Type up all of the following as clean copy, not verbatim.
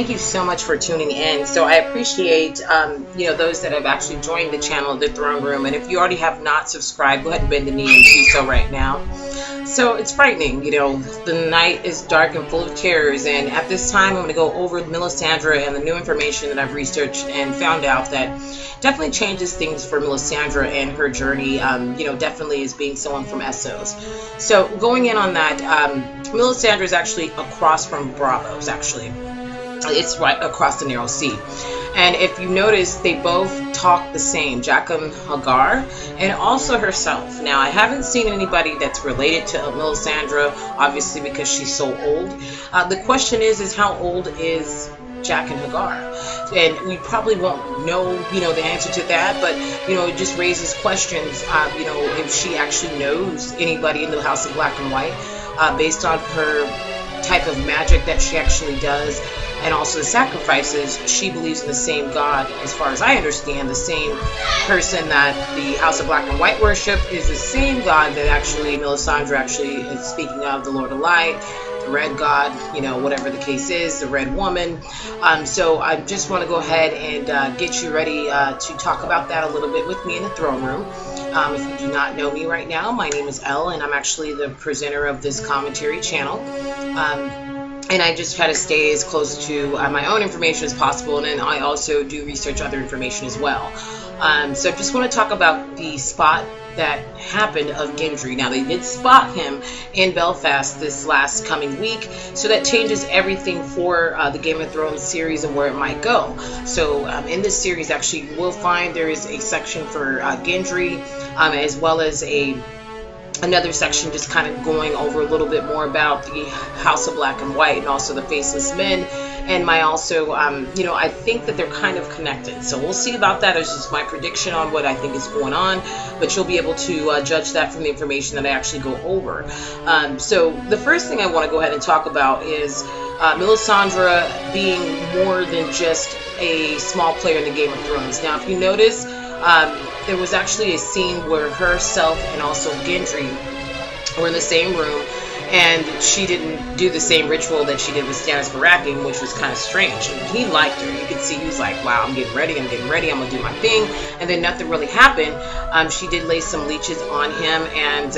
Thank you so much for tuning in. So I appreciate, those that have actually joined the channel, the throne room. And if you already have not subscribed, go ahead and bend the knee and do so right now. So it's frightening, the night is dark and full of terrors. And at this time, I'm going to go over Melisandra and the new information that I've researched and found out that definitely changes things for Melisandra and her journey, definitely as being someone from Essos. So going in on that, Melisandra is actually across from Braavos, actually. It's right across the Narrow Sea. And if you notice, they both talk the same, Jaqen Hagar, and also herself. Now, I haven't seen anybody that's related to Melisandra, obviously because she's so old. The question is how old is Jaqen Hagar? And we probably won't know, the answer to that, but, it just raises questions, if she actually knows anybody in the House of Black and White, based on her type of magic that she actually does. And also the sacrifices, she believes in the same God, as far as I understand, the same person that the House of Black and White worship is the same God that actually Melisandre actually is speaking of, the Lord of Light, the Red God, whatever the case is, the Red Woman. So I just want to go ahead and get you ready to talk about that a little bit with me in the throne room. If you do not know me right now, my name is Elle, and I'm actually the presenter of this commentary channel. And I just try to stay as close to my own information as possible, and then I also do research other information as well. So I just want to talk about the spot that happened of Gendry. Now, they did spot him in Belfast this last coming week, so that changes everything for the Game of Thrones series and where it might go. So in this series, actually, we'll find there is a section for Gendry, as well as another section just kind of going over a little bit more about the House of Black and White and also the Faceless Men. And I think that they're kind of connected. So we'll see about that. It's just my prediction on what I think is going on. But you'll be able to judge that from the information that I actually go over. So the first thing I want to go ahead and talk about is Melisandra being more than just a small player in the Game of Thrones. Now, if you notice, there was actually a scene where herself and also Gendry were in the same room, and she didn't do the same ritual that she did with Stannis Barrathian, which was kind of strange. And he liked her. You could see he was like, wow, I'm getting ready, I'm going to do my thing. And then nothing really happened. She did lay some leeches on him and,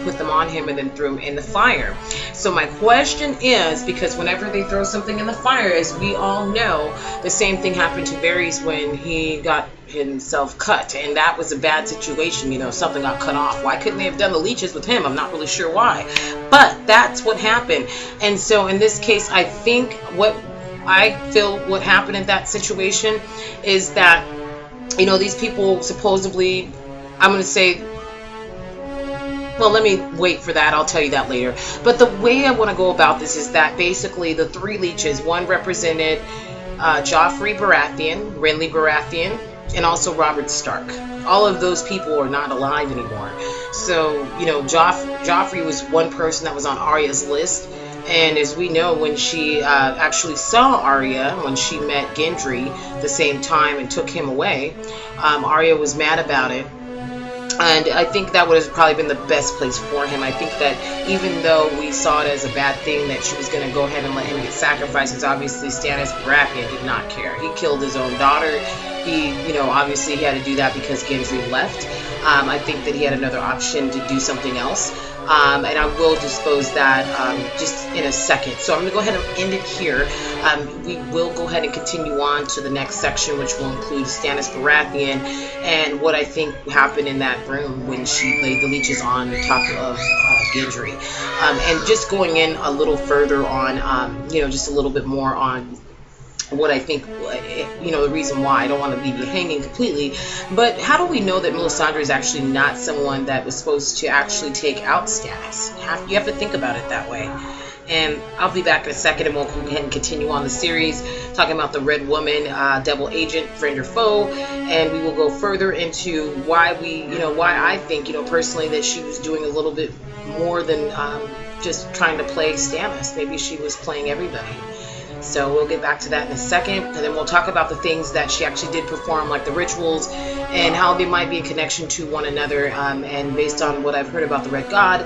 put them on him and then threw him in the fire. So my question is, because whenever they throw something in the fire, as we all know, the same thing happened to Varys when he got himself cut, and that was a bad situation. Something got cut off. Why couldn't they have done the leeches with him? I'm not really sure why, but that's what happened. And so in this case, I think what happened in that situation is that these people supposedly, I'm going to say, well, let me wait for that. I'll tell you that later. But the way I want to go about this is that basically the three leeches, one represented Joffrey Baratheon, Renly Baratheon, and also Robert Stark. All of those people are not alive anymore. So, Joffrey was one person that was on Arya's list. And as we know, when she actually saw Arya, when she met Gendry the same time and took him away, Arya was mad about it. And I think that would have probably been the best place for him. I think that even though we saw it as a bad thing that she was going to go ahead and let him get sacrificed, because obviously Stannis Baratheon did not care. He killed his own daughter. He, obviously he had to do that because Gendry left. I think that he had another option to do something else. And I will dispose that just in a second. So I'm going to go ahead and end it here. We will go ahead and continue on to the next section, which will include Stannis Baratheon and what I think happened in that room when she laid the leeches on top of Gendry. And just going in a little further on, just a little bit more on what I think, the reason why. I don't want to leave you hanging completely, but how do we know that Melisandre is actually not someone that was supposed to actually take out Stannis? You have to think about it that way. And I'll be back in a second, and we'll go ahead and continue on the series, talking about the Red Woman, Devil Agent, friend or foe, and we will go further into why why I think, personally, that she was doing a little bit more than just trying to play Stannis. Maybe she was playing everybody. So we'll get back to that in a second, and then we'll talk about the things that she actually did perform, like the rituals, and how they might be in connection to one another. And based on what I've heard about the Red God,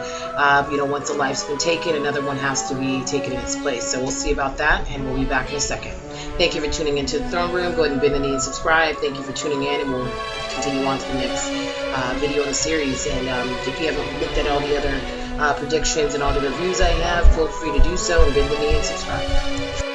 once a life's been taken, another one has to be taken in its place. So we'll see about that, and we'll be back in a second. Thank you for tuning into the Throne Room. Go ahead and bend the knee and subscribe. Thank you for tuning in, and we'll continue on to the next video in the series. And if you haven't looked at all the other predictions and all the reviews I have, feel free to do so, and bend the knee and subscribe.